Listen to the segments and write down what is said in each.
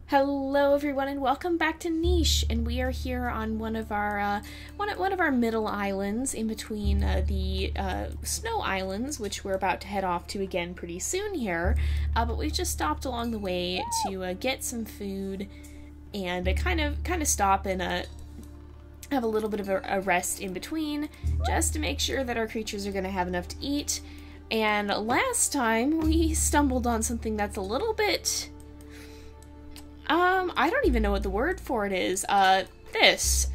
Hello everyone and welcome back to Niche, and we are here on one of our middle islands in between the snow islands, which we're about to head off to again pretty soon here. But we've just stopped along the way to get some food and kind of stop and have a little bit of a rest in between, just to make sure that our creatures are going to have enough to eat. And last time we stumbled on something that's a little bit... I don't even know what the word for it is. This.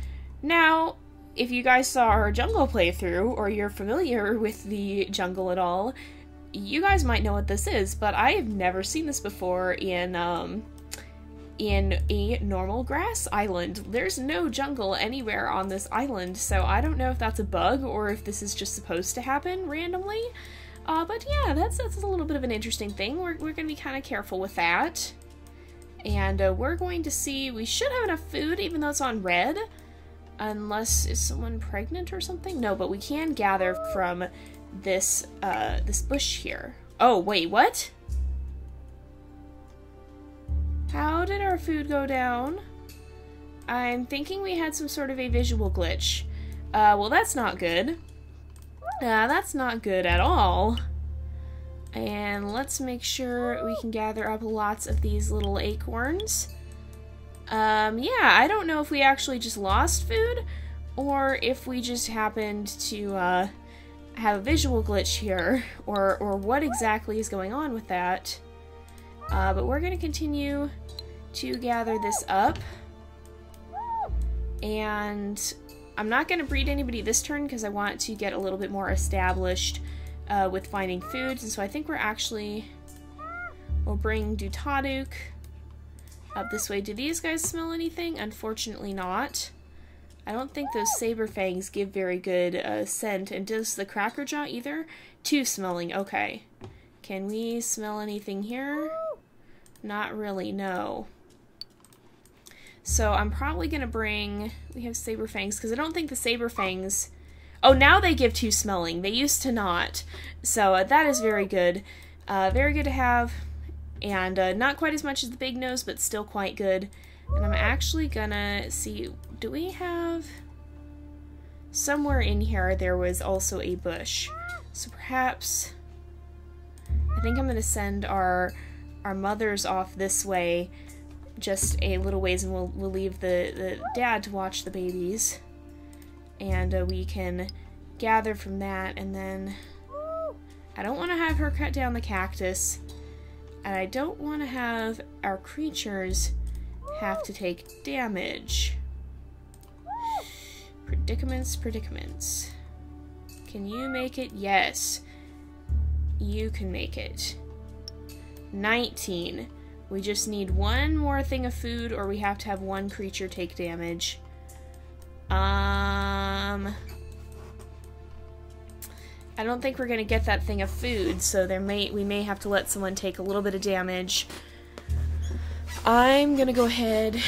Now, if you guys saw our jungle playthrough, or you're familiar with the jungle at all, you guys might know what this is, but I have never seen this before in a normal grass island. There's no jungle anywhere on this island, so I don't know if that's a bug, or if this is just supposed to happen randomly. But yeah, that's a little bit of an interesting thing. We're gonna be kind of careful with that. And we're going to see, we should have enough food even though it's on red. Unless, is someone pregnant or something? No, but we can gather from this, this bush here. Oh, wait, what? How did our food go down? I'm thinking we had some sort of a visual glitch. Well, that's not good. That's not good at all. And let's make sure we can gather up lots of these little acorns. Yeah, I don't know if we actually just lost food, or if we just happened to have a visual glitch here, or what exactly is going on with that. But we're going to continue to gather this up. And I'm not going to breed anybody this turn because I want to get a little bit more established with finding foods, and so I think we'll bring Dutaduk up this way. Do these guys smell anything? Unfortunately not. I don't think those saber fangs give very good scent, and does the crackerjaw either? Two smelling, okay. Can we smell anything here? Not really, no. So I'm probably gonna bring, we have saber fangs, because I don't think the saber fangs... Oh, now they give two smelling. They used to not. So that is very good. Very good to have. And not quite as much as the big nose, but still quite good. And I'm actually gonna see, do we have... Somewhere in here there was also a bush. So perhaps... I think I'm gonna send our mothers off this way just a little ways, and we'll leave the dad to watch the babies. And we can gather from that, and then I don't want to have her cut down the cactus, and I don't want to have our creatures have to take damage. Predicaments, predicaments. Can you make it? Yes. You can make it. 19. We just need one more thing of food, or we have to have one creature take damage. I don't think we're gonna get that thing of food, so we may have to let someone take a little bit of damage. I'm gonna go ahead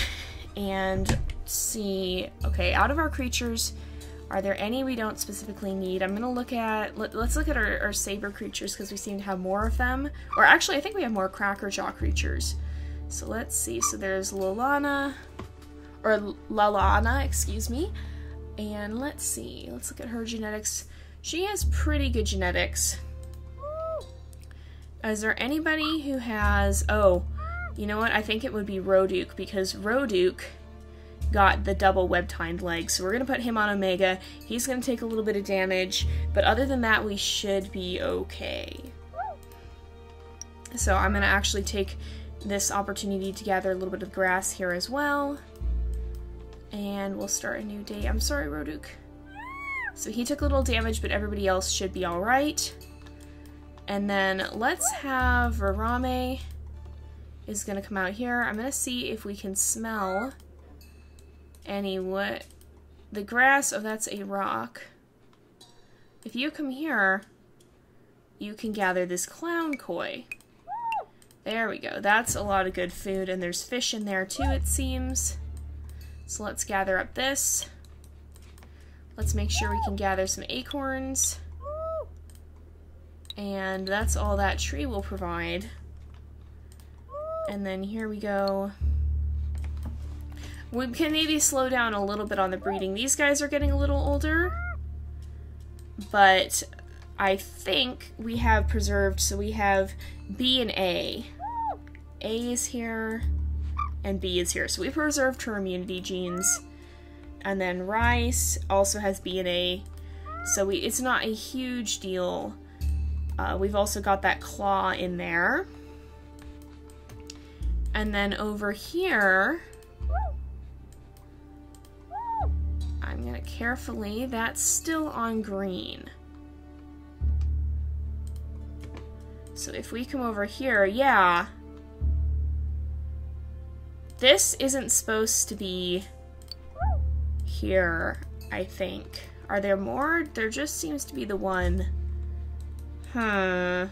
and see. Okay, out of our creatures, are there any we don't specifically need? I'm gonna look at, let's look at our saber creatures, because we seem to have more of them. Or actually, I think we have more crackerjaw creatures. So let's see. So there's Lalana, excuse me. And let's see. Let's look at her genetics. She has pretty good genetics. Is there anybody who has... Oh, you know what? I think it would be Roduk, because Roduk got the double web-tined leg. So we're going to put him on Omega. He's going to take a little bit of damage, but other than that, we should be okay. So I'm going to actually take this opportunity to gather a little bit of grass here as well. And we'll start a new day. I'm sorry, Roduk. So he took a little damage, but everybody else should be alright. And then let's have Varame is going to come out here. I'm going to see if we can smell any what. The grass, oh, that's a rock. If you come here, you can gather this clown koi. There we go. That's a lot of good food, and there's fish in there too, it seems. So let's gather up this. Let's make sure we can gather some acorns. And that's all that tree will provide. And then here we go. We can maybe slow down a little bit on the breeding. These guys are getting a little older, but I think we have preserved, so we have B and A. A is here, and B is here. So we preserved her immunity genes. And then Rice also has B and A, so it's not a huge deal. We've also got that claw in there. And then over here, I'm gonna carefully, that's still on green. So if we come over here, yeah. This isn't supposed to be here, I think. Are there more? There just seems to be the one. Huh.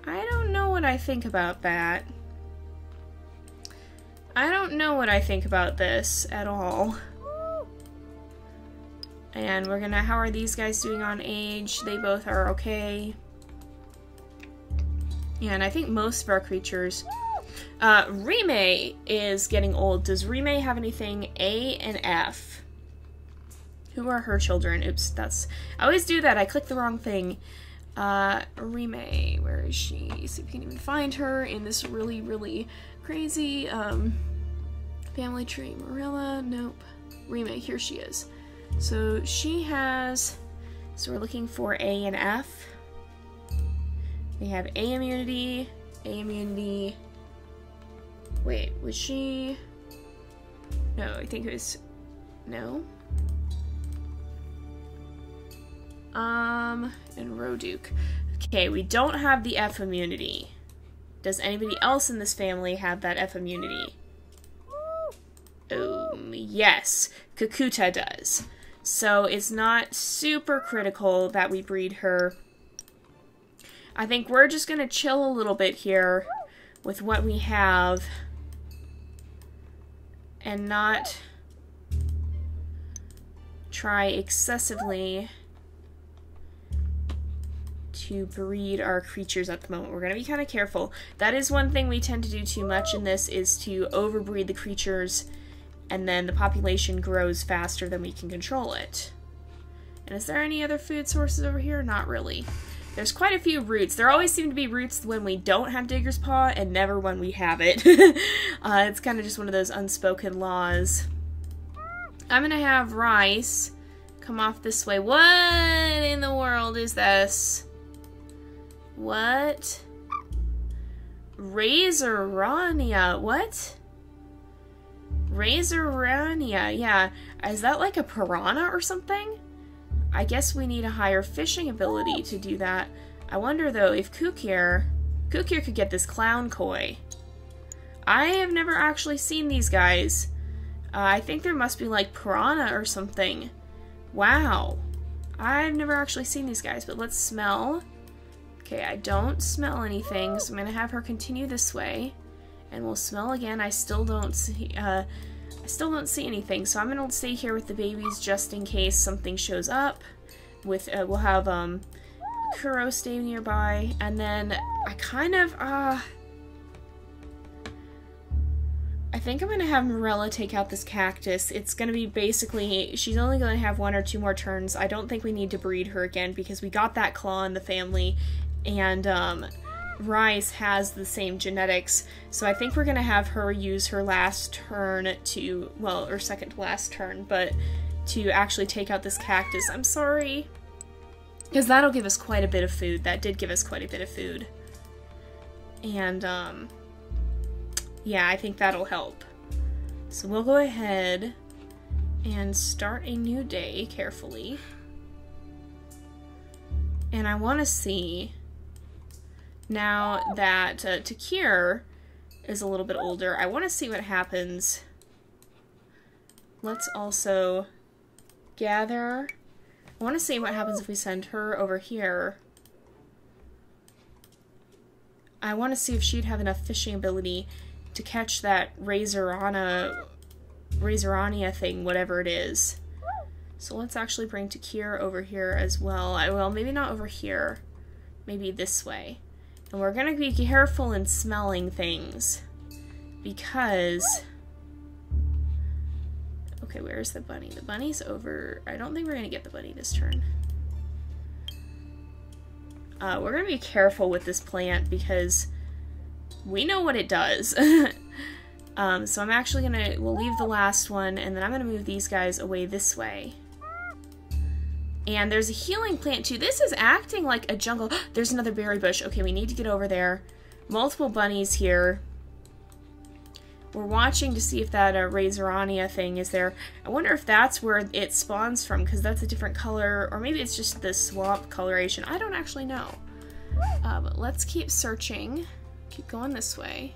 I don't know what I think about that. I don't know what I think about this at all. And we're gonna, how are these guys doing on age? They both are okay. Yeah, and I think most of our creatures... Rime is getting old. Does Rime have anything A and F? Who are her children? Oops, that's... I always do that. I click the wrong thing. Rime, where is she? See if we can even find her in this really, really crazy, family tree. Marilla, nope. Rime, here she is. So she has... So we're looking for A and F. We have A immunity, A immunity... Wait, was she... No, I think it was... No? And Roduke. Okay, we don't have the F immunity. Does anybody else in this family have that F immunity? Yes, Kakuta does. So it's not super critical that we breed her. I think we're just gonna chill a little bit here with what we have and not try excessively to breed our creatures at the moment. We're going to be kind of careful. That is one thing we tend to do too much in this, is to overbreed the creatures, and then the population grows faster than we can control it. And is there any other food sources over here? Not really. There's quite a few roots. There always seem to be roots when we don't have Digger's Paw, and never when we have it. It's kind of just one of those unspoken laws. I'm gonna have Rice come off this way. What in the world is this? What? Razorania. What? Razorania. Yeah. Is that like a piranha or something? I guess we need a higher fishing ability to do that. I wonder, though, if Kukir could get this clown koi. I have never actually seen these guys. I think there must be, like, piranha or something. Wow. I've never actually seen these guys, but let's smell. Okay, I don't smell anything, so I'm going to have her continue this way. And we'll smell again. I still don't see anything, so I'm gonna stay here with the babies just in case something shows up. We'll have Kuro stay nearby, and then I kind of I think I'm gonna have Morella take out this cactus. It's gonna be basically, she's only gonna have 1 or 2 more turns. I don't think we need to breed her again because we got that claw in the family, and Rice has the same genetics, so I think we're gonna have her use her last turn to, well, or second to last turn, but to actually take out this cactus. I'm sorry, because that'll give us quite a bit of food. That did give us quite a bit of food. And, yeah, I think that'll help. So we'll go ahead and start a new day carefully. And I want to see... Now that Takir is a little bit older, I want to see what happens. Let's also gather. I want to see what happens if we send her over here. I want to see if she'd have enough fishing ability to catch that Razorania thing, whatever it is. So let's actually bring Takir over here as well. Well, maybe not over here. Maybe this way. And we're gonna be careful in smelling things, because Okay, where's the bunny? The bunny's over. I don't think we're gonna get the bunny this turn. We're gonna be careful with this plant because we know what it does. So I'm actually we'll leave the last one, and then I'm gonna move these guys away this way. And there's a healing plant too. This is acting like a jungle. There's another berry bush. Okay, we need to get over there. Multiple bunnies here. We're watching to see if that Razorania thing is there. I wonder if that's where it spawns from, because that's a different color, or maybe it's just the swamp coloration. I don't actually know. But let's keep searching. Keep going this way.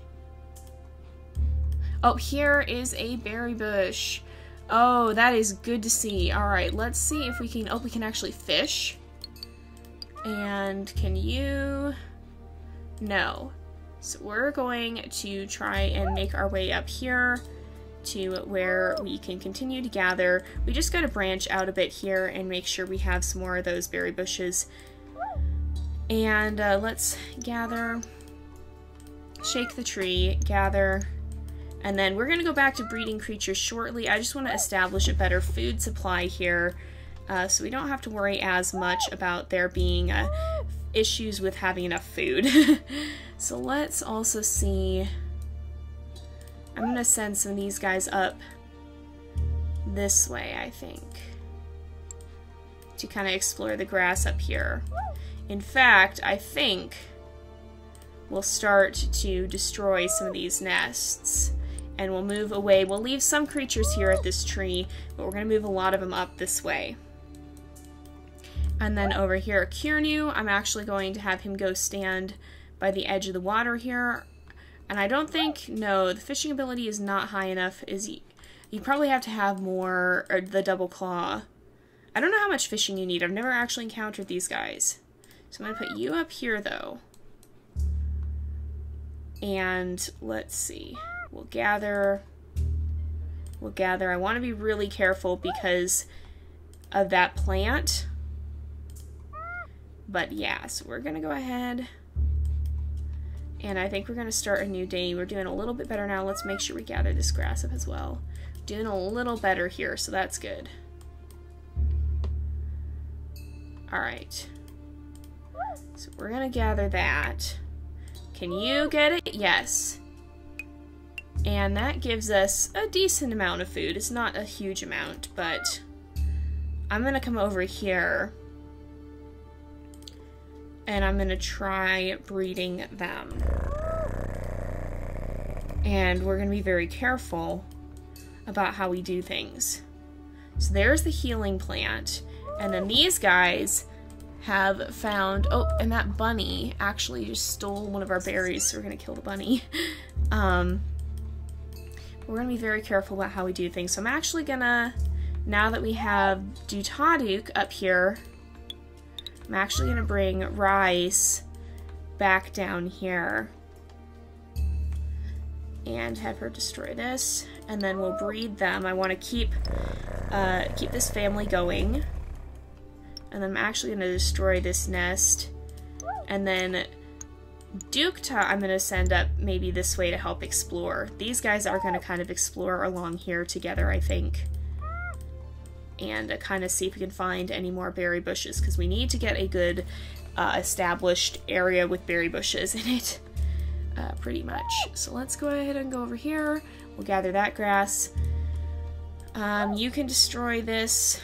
Oh, here is a berry bush. Oh, that is good to see. Alright, let's see if we can... Oh, we can actually fish. And can you... No. So we're going to try and make our way up here to where we can continue to gather. We just got to branch out a bit here and make sure we have some more of those berry bushes. And let's gather, shake the tree, gather, and then we're going to go back to breeding creatures shortly. I just want to establish a better food supply here so we don't have to worry as much about there being issues with having enough food. So let's also see. I'm going to send some of these guys up this way, I think, to kind of explore the grass up here. In fact, I think we'll start to destroy some of these nests, and we'll move away. We'll leave some creatures here at this tree, but we're going to move a lot of them up this way. And then over here at Kirnu, I'm actually going to have him go stand by the edge of the water here. And I don't think, no, the fishing ability is not high enough. You probably have to have more, or the double claw. I don't know how much fishing you need. I've never actually encountered these guys. So I'm going to put you up here, though. And let's see. We'll gather. I want to be really careful because of that plant. But yeah, so we're going to go ahead. And I think we're going to start a new day. We're doing a little bit better now. Let's make sure we gather this grass up as well. Doing a little better here, so that's good. Alright. So we're going to gather that. Can you get it? Yes. And that gives us a decent amount of food. It's not a huge amount, but I'm going to come over here. And I'm going to try breeding them. And we're going to be very careful about how we do things. So there's the healing plant. And then these guys have found... Oh, and that bunny actually just stole one of our berries, so we're going to kill the bunny. We're going to be very careful about how we do things. So I'm actually going to... Now that we have Dutaduk up here... I'm actually going to bring Rice back down here and have her destroy this, and then we'll breed them. I want to keep this family going, and then I'm actually going to destroy this nest, and then Dukta I'm going to send up maybe this way to help explore. These guys are going to kind of explore along here together, I think. And kind of see if we can find any more berry bushes, because we need to get a good established area with berry bushes in it, pretty much. So let's go ahead and go over here. We'll gather that grass. You can destroy this,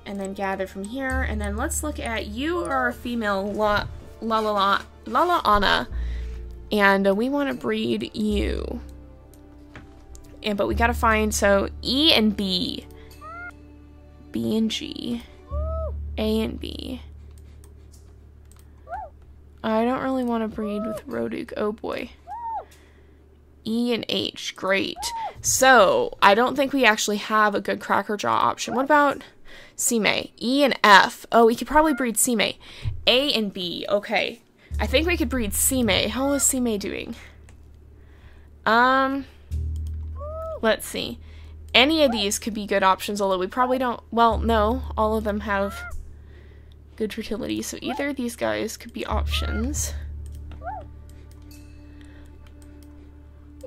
and then gather from here. And then let's look at, you are a female Lala Anna, and we want to breed you. But we gotta find, so E and B. B and G, A and B. I don't really want to breed with Roduk. Oh boy. E and H. Great. So, I don't think we actually have a good Cracker Jaw option. What about Sime? E and F. Oh, we could probably breed Sime. A and B. Okay. I think we could breed Sime. How is Sime doing? Let's see. Any of these could be good options, although we probably don't... Well, no. All of them have good fertility, so either of these guys could be options.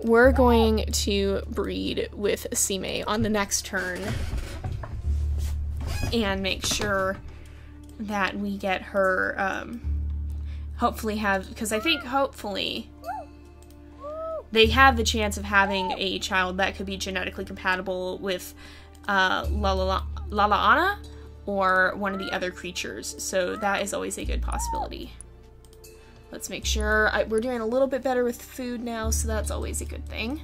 we're going to breed with Sime on the next turn and make sure that we get her, hopefully have, because I think hopefully they have the chance of having a child that could be genetically compatible with Lalaana or one of the other creatures, so that is always a good possibility. Let's make sure we're doing a little bit better with food now, so that's always a good thing.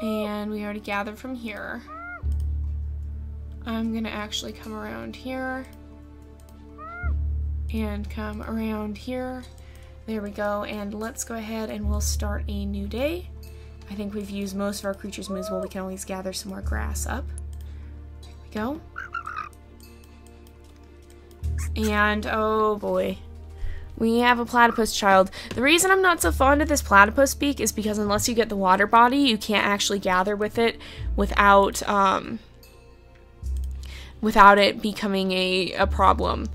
And we already gathered from here. I'm gonna actually come around here and come around here. There we go, and let's go ahead and we'll start a new day. I think we've used most of our creatures' moves. Well, we can always gather some more grass up. There we go. And, oh boy. We have a platypus child. The reason I'm not so fond of this platypus beak is because unless you get the water body, you can't actually gather with it without it becoming a problem.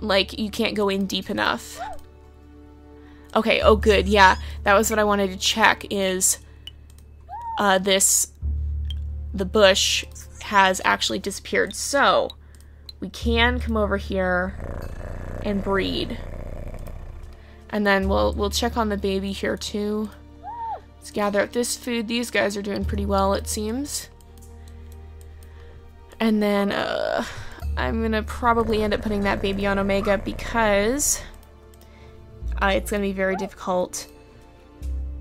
Like, you can't go in deep enough. Okay, oh good, yeah. That was what I wanted to check is the bush has actually disappeared. So, we can come over here and breed. And then we'll check on the baby here too. Let's gather up this food. These guys are doing pretty well, it seems. And then I'm gonna probably end up putting that baby on Omega because it's gonna be very difficult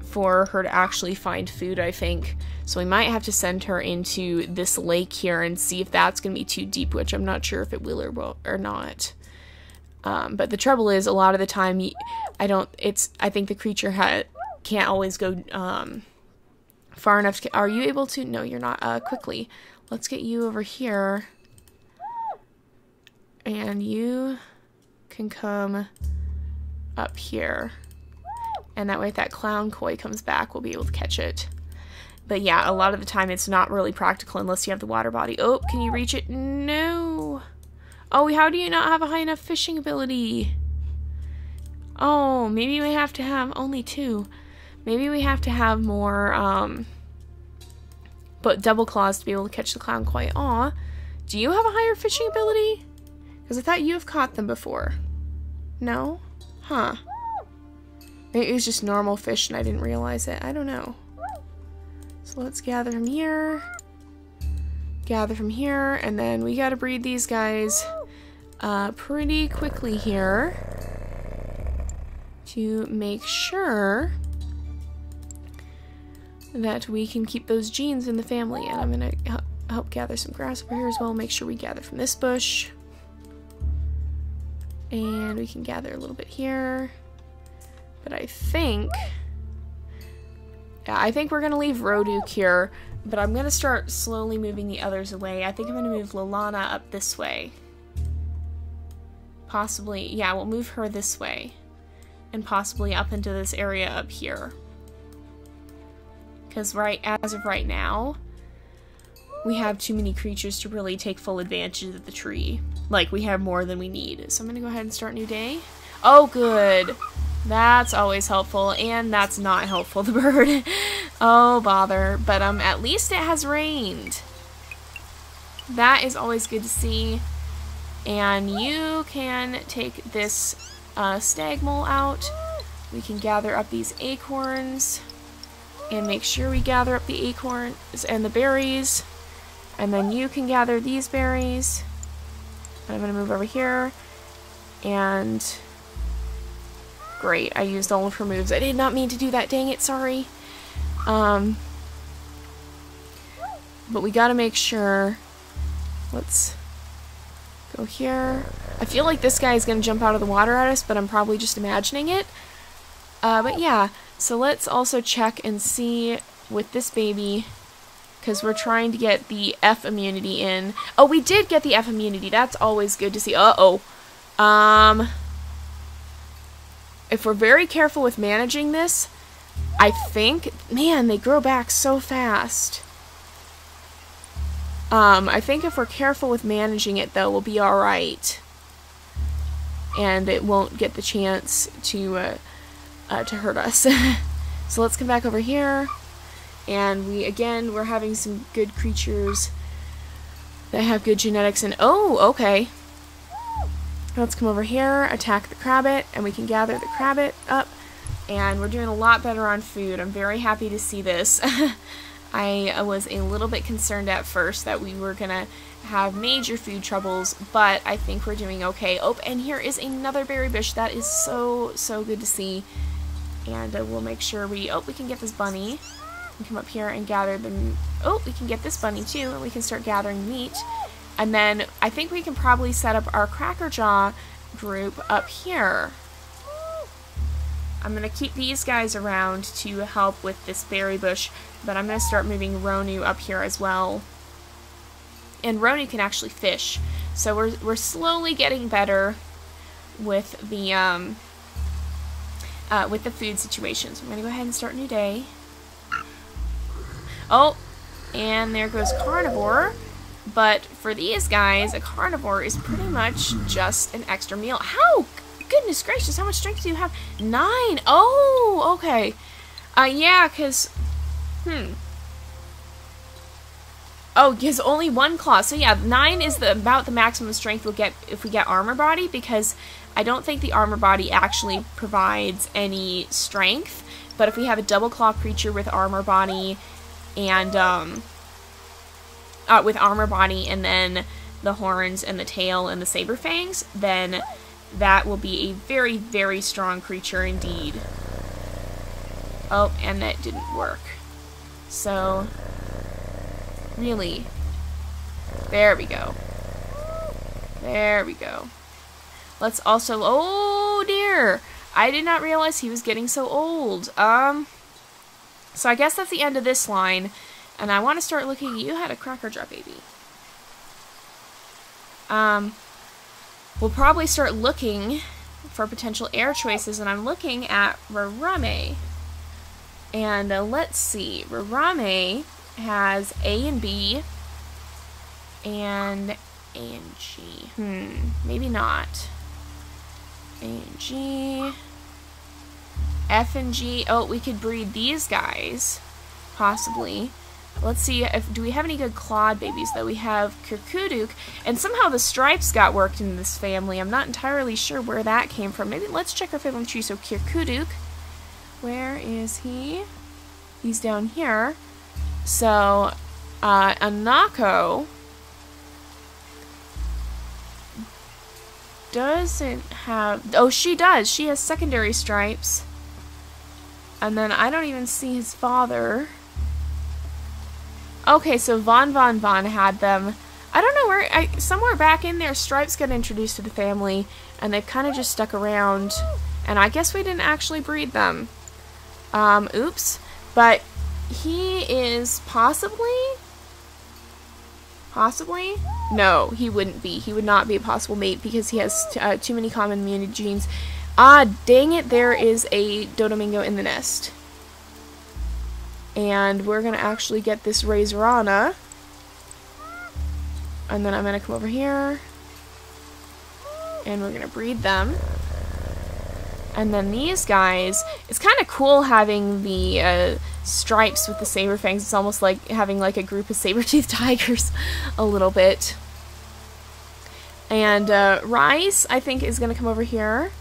for her to actually find food, I think. So we might have to send her into this lake here and see if that's gonna be too deep, which I'm not sure if it will or not. But the trouble is, a lot of the time, I think the creature can't always go far enough to, are you able to? No, you're not. Quickly. Let's get you over here. And you can come up here. And that way if that clown koi comes back, we'll be able to catch it. But yeah, a lot of the time it's not really practical unless you have the water body. Oh, can you reach it? No. Oh, how do you not have a high enough fishing ability? Oh, maybe we have to have only 2. Maybe we have to have more, but double claws to be able to catch the clown koi. Aw, do you have a higher fishing ability? Because I thought you have caught them before. No? Huh. Maybe it was just normal fish and I didn't realize it. I don't know. So let's gather from here. Gather from here. And then we gotta breed these guys pretty quickly here to make sure that we can keep those genes in the family. And I'm gonna help gather some grass over here as well. Make sure we gather from this bush. And we can gather a little bit here. But I think we're going to leave Roduk here, but I'm going to start slowly moving the others away. I think I'm going to move Lalaana up this way. Possibly, yeah, we'll move her this way. And possibly up into this area up here. Because as of right now, we have too many creatures to really take full advantage of the tree. Like, we have more than we need. So I'm going to go ahead and start a new day. Oh, good. That's always helpful, and that's not helpful, the bird. Oh, bother. But at least it has rained. That is always good to see. And you can take this stag mole out. We can gather up these acorns and make sure we gather up the acorns and the berries. And then you can gather these berries. I'm going to move over here. And great, I used all of her moves. I did not mean to do that, dang it, sorry. But we gotta make sure. Let's go here. I feel like this guy is gonna jump out of the water at us, but I'm probably just imagining it. But yeah, so let's also check and see with this baby, because we're trying to get the F immunity in. Oh, we did get the F immunity. That's always good to see. Uh-oh. If we're very careful with managing this, I think, man, they grow back so fast. I think if we're careful with managing it, though, we'll be alright. And it won't get the chance to hurt us. So let's come back over here. And we're having some good creatures that have good genetics. And oh, okay. Let's come over here, attack the crabbit, and we can gather the crabbit up. And we're doing a lot better on food. I'm very happy to see this. I was a little bit concerned at first that we were gonna have major food troubles, but I think we're doing okay. Oh, and here is another berry bush. That is so good to see. And we'll make sure we can get this bunny. We come up here and gather them. Oh, we can get this bunny too, and we can start gathering meat. And then I think we can probably set up our Cracker Jaw group up here. I'm going to keep these guys around to help with this berry bush, but I'm going to start moving Ronu up here as well. And Ronu can actually fish, so we're slowly getting better with the food situation. So I'm going to go ahead and start a new day. Oh, and there goes Carnivore. But for these guys, a carnivore is pretty much just an extra meal. How? Goodness gracious, how much strength do you have? 9! Oh, okay. Yeah, because... Oh, he has only 1 claw. So yeah, 9 is about the maximum strength we'll get if we get Armor Body, because I don't think the Armor Body actually provides any strength. But if we have a double claw creature with Armor Body and then the horns and the tail and the saber fangs, then that will be a very, very strong creature indeed. Oh, and that didn't work. So, really. There we go. There we go. Let's also... Oh, dear! I did not realize he was getting so old. So I guess that's the end of this line. And I want to start looking... You had a Cracker Jaw baby. We'll probably start looking for potential heir choices, and I'm looking at Rarame. And let's see. Rarame has A and B and A and G. Maybe not. A and G. F and G. Oh, we could breed these guys. Possibly. Let's see, do we have any good clawed babies, though? We have Kirkuduk, and somehow the stripes got worked into this family. I'm not entirely sure where that came from. Maybe let's check our family tree. So Kirkuduk, where is he? He's down here. So, Anako doesn't have... Oh, she does. She has secondary stripes. And then I don't even see his father. Okay, so Von had them. I don't know where, somewhere back in there, stripes got introduced to the family, and they've kind of just stuck around, and I guess we didn't actually breed them. Oops. But he is possibly? No, he wouldn't be. He would not be a possible mate because he has too many common immunity genes. Ah, dang it, there is a Dodomingo in the nest. And we're going to actually get this Razorana. And then I'm going to come over here. And we're going to breed them. And then these guys, it's kind of cool having the stripes with the saber fangs. It's almost like having like a group of saber-toothed tigers a little bit. And Rice, I think, is going to come over here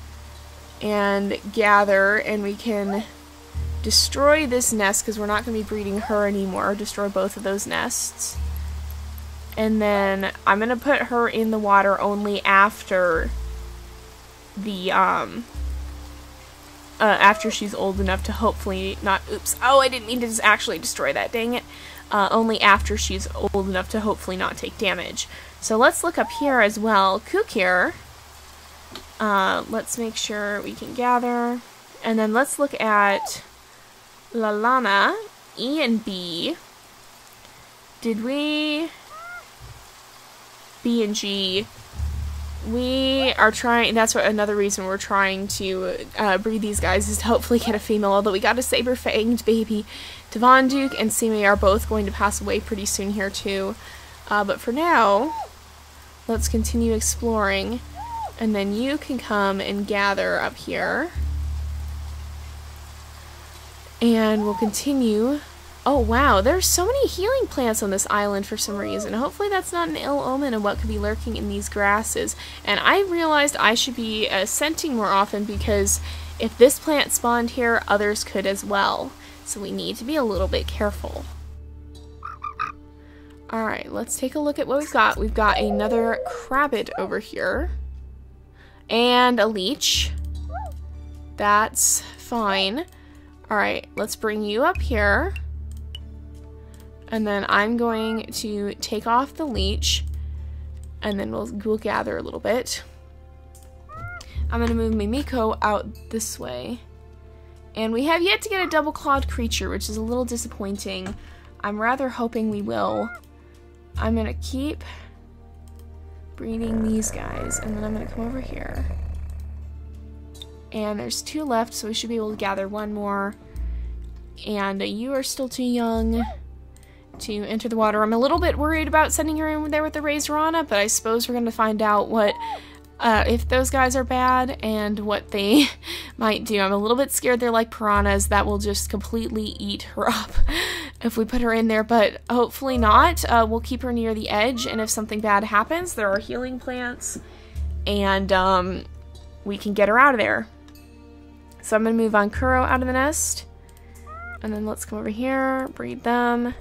and gather, and we can destroy this nest because we're not going to be breeding her anymore. Destroy both of those nests. And then I'm going to put her in the water only after the, after she's old enough to hopefully not, oops, oh, I didn't mean to actually destroy that, dang it. Only after she's old enough to hopefully not take damage. So let's look up here as well. Kukir. Let's make sure we can gather. And then let's look at Lalana, E and B. Did we... B and G. We are trying, that's what another reason we're trying to breed these guys is to hopefully get a female, although we got a saber-fanged baby. Devonduk and Sime are both going to pass away pretty soon here too. But for now, let's continue exploring. And then you can come and gather up here. And we'll continue Oh wow, there's so many healing plants on this island for some reason. Hopefully that's not an ill omen of what could be lurking in these grasses. And I realized I should be scenting more often, because if this plant spawned here, others could as well. So we need to be a little bit careful. Alright, let's take a look at what we've got. We've got another crabbit over here. And a leech. That's fine. Alright, let's bring you up here. And then I'm going to take off the leech. And then we'll gather a little bit. I'm going to move Mimiko out this way. And we have yet to get a double-clawed creature, which is a little disappointing. I'm rather hoping we will. I'm going to keep breeding these guys, and then I'm going to come over here. And there's 2 left, so we should be able to gather 1 more. And you are still too young to enter the water. I'm a little bit worried about sending her in there with the raised Rana, but I suppose we're going to find out what if those guys are bad and what they might do. I'm a little bit scared they're like piranhas that will just completely eat her up if we put her in there, but hopefully not. We'll keep her near the edge, and if something bad happens, there are healing plants, and we can get her out of there. So I'm going to move on Kuro out of the nest, and then let's come over here, breed them.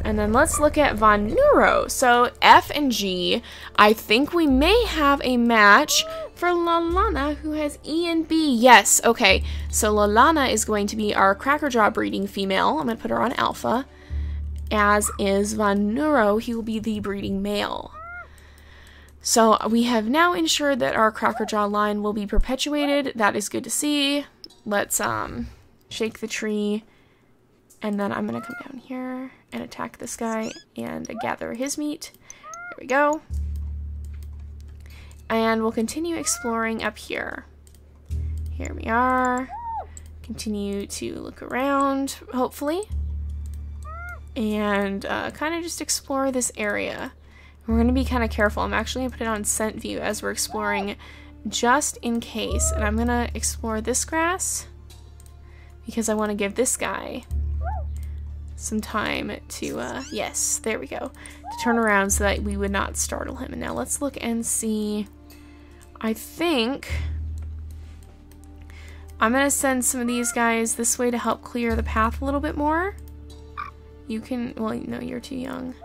And then let's look at Von Neuro. So F and G, I think we may have a match for Lalana, who has E and B. Yes, okay. So Lalana is going to be our crackerjaw breeding female. I'm going to put her on alpha. As is Von Neuro, he will be the breeding male. So we have now ensured that our crackerjaw line will be perpetuated. That is good to see. Let's shake the tree. And then I'm going to come down here and attack this guy and gather his meat. There we go. And we'll continue exploring up here. Here we are. Continue to look around, hopefully. And kind of just explore this area. We're going to be kind of careful. I'm actually going to put it on scent view as we're exploring, just in case. And I'm going to explore this grass because I want to give this guy some time to, yes, there we go, to turn around so that we would not startle him. And now let's look and see. I think I'm going to send some of these guys this way to help clear the path a little bit more. You can, well, no, you're too young.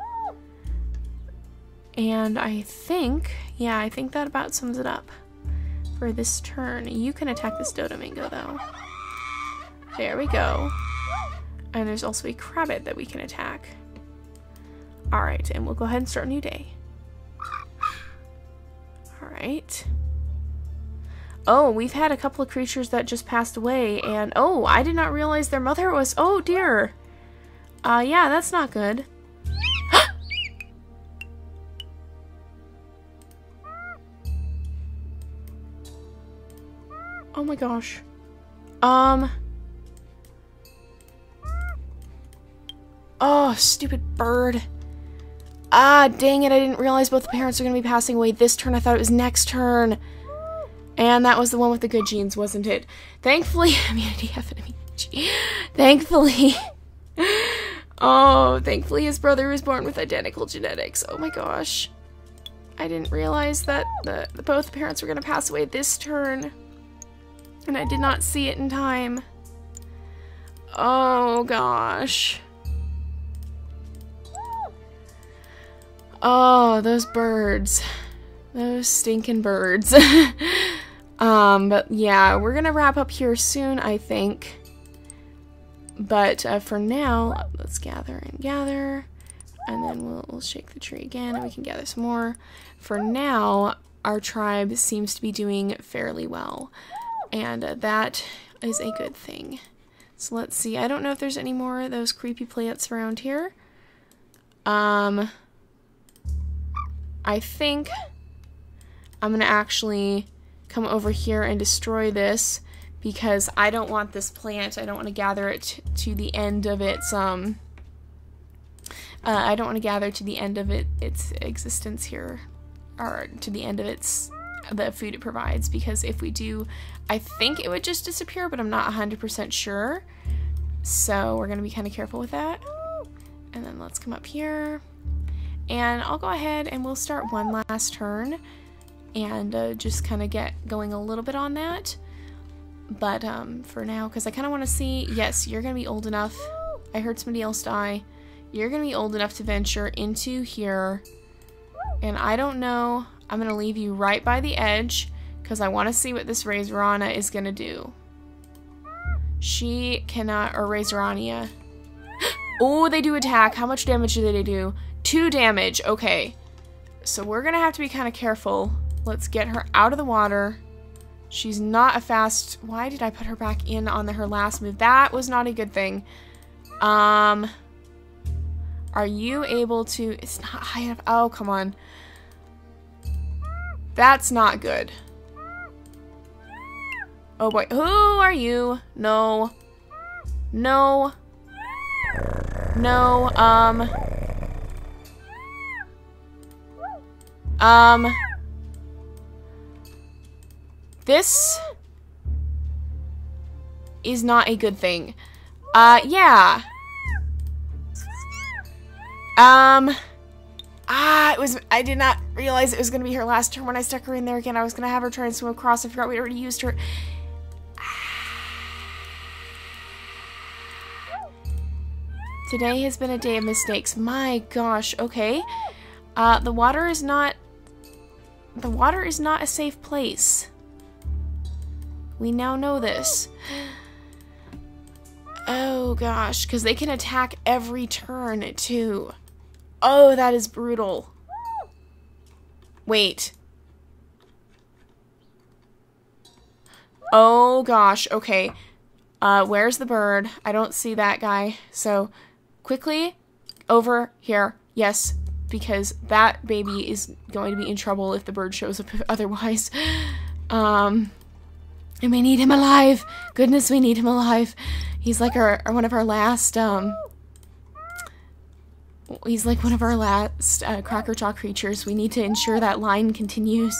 And I think, yeah, I think that about sums it up for this turn. You can attack this Dodomingo, though. There we go. And there's also a crabbit that we can attack. Alright, and we'll go ahead and start a new day. Alright. Oh, we've had a couple of creatures that just passed away, and oh, I did not realize their mother was, oh dear. Yeah, that's not good. Oh my gosh. Oh, stupid bird. Ah, dang it, I didn't realize both the parents are going to be passing away this turn. I thought it was next turn. And that was the one with the good genes, wasn't it? Thankfully, immunity F and immunity G. Thankfully. Oh, thankfully his brother was born with identical genetics. Oh my gosh. I didn't realize that both parents were going to pass away this turn. And I did not see it in time. Oh gosh. Oh, those birds. Those stinking birds. But yeah, we're gonna wrap up here soon, I think. But for now, let's gather and gather. And then we'll shake the tree again and we can gather some more. For now, our tribe seems to be doing fairly well. And that is a good thing. So let's see. I don't know if there's any more of those creepy plants around here. I think I'm going to actually come over here and destroy this because I don't want this plant. I don't want to gather it to the end of its, I don't want to gather to the end of its existence here, or to the end of the food it provides, because if we do, I think it would just disappear, but I'm not 100% sure. So we're going to be kind of careful with that. And then let's come up here. And I'll go ahead and we'll start one last turn. And just kind of get going a little bit on that. But for now, because I kind of want to see, yes, you're going to be old enough. I heard somebody else die. You're going to be old enough to venture into here. And I don't know. I'm going to leave you right by the edge because I want to see what this Razorana is going to do. She cannot, or Razorania. Oh, they do attack. How much damage do they do? 2 damage. Okay. So we're going to have to be kind of careful. Let's get her out of the water. She's not a fast... Why did I put her back in on her last move? That was not a good thing. Are you able to... It's not high enough. Oh, come on. That's not good. Oh boy. Who are you? No. No. No. This is not a good thing. Yeah. I did not realize it was gonna be her last turn when I stuck her in there again. I was gonna have her try and swim across. I forgot we already used her. Today has been a day of mistakes. My gosh, okay. The water is not a safe place. We now know this. Oh gosh, because they can attack every turn too. Oh, that is brutal. Wait. Oh gosh, okay. Where's the bird? I don't see that guy. So, quickly, over here. Yes, because that baby is going to be in trouble if the bird shows up otherwise. And we need him alive. Goodness, we need him alive. He's like one of our last, he's like one of our last Cracker Jaw creatures. We need to ensure that line continues.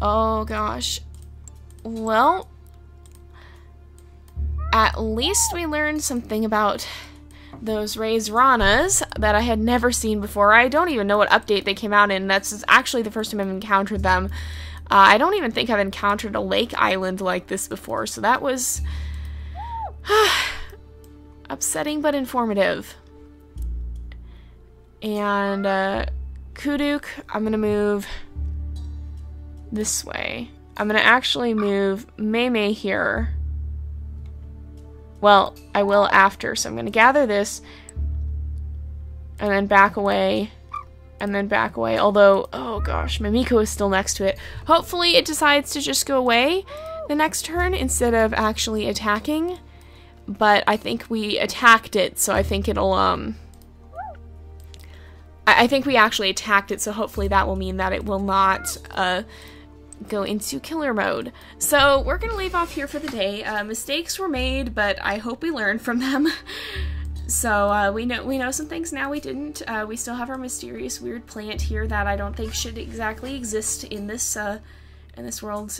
Oh gosh. Well, at least we learned something about those Razoranas that I had never seen before. I don't even know what update they came out in. That's actually the first time I've encountered them. I don't even think I've encountered a lake island like this before, so that was upsetting but informative. And Kuduk, I'm gonna move this way. I'm gonna actually move Mei here. Well, I will after, so I'm gonna gather this and then back away and then back away. Although, oh gosh, Mimiko is still next to it. Hopefully it decides to just go away the next turn instead of actually attacking. But I think we attacked it, so I think it'll, I think we actually attacked it, so hopefully that will mean that it will not, go into killer mode. So we're gonna leave off here for the day. Mistakes were made, but I hope we learned from them. So we know some things now we didn't. We still have our mysterious weird plant here that I don't think should exactly exist in this world,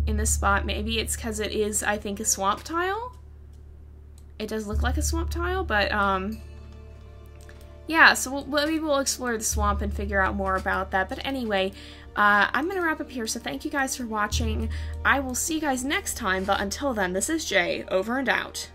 in this spot. Maybe it's because it is, I think, a swamp tile. It does look like a swamp tile, but yeah, so maybe we'll explore the swamp and figure out more about that. But anyway, I'm going to wrap up here, so thank you guys for watching. I will see you guys next time, but until then, this is Jay, over and out.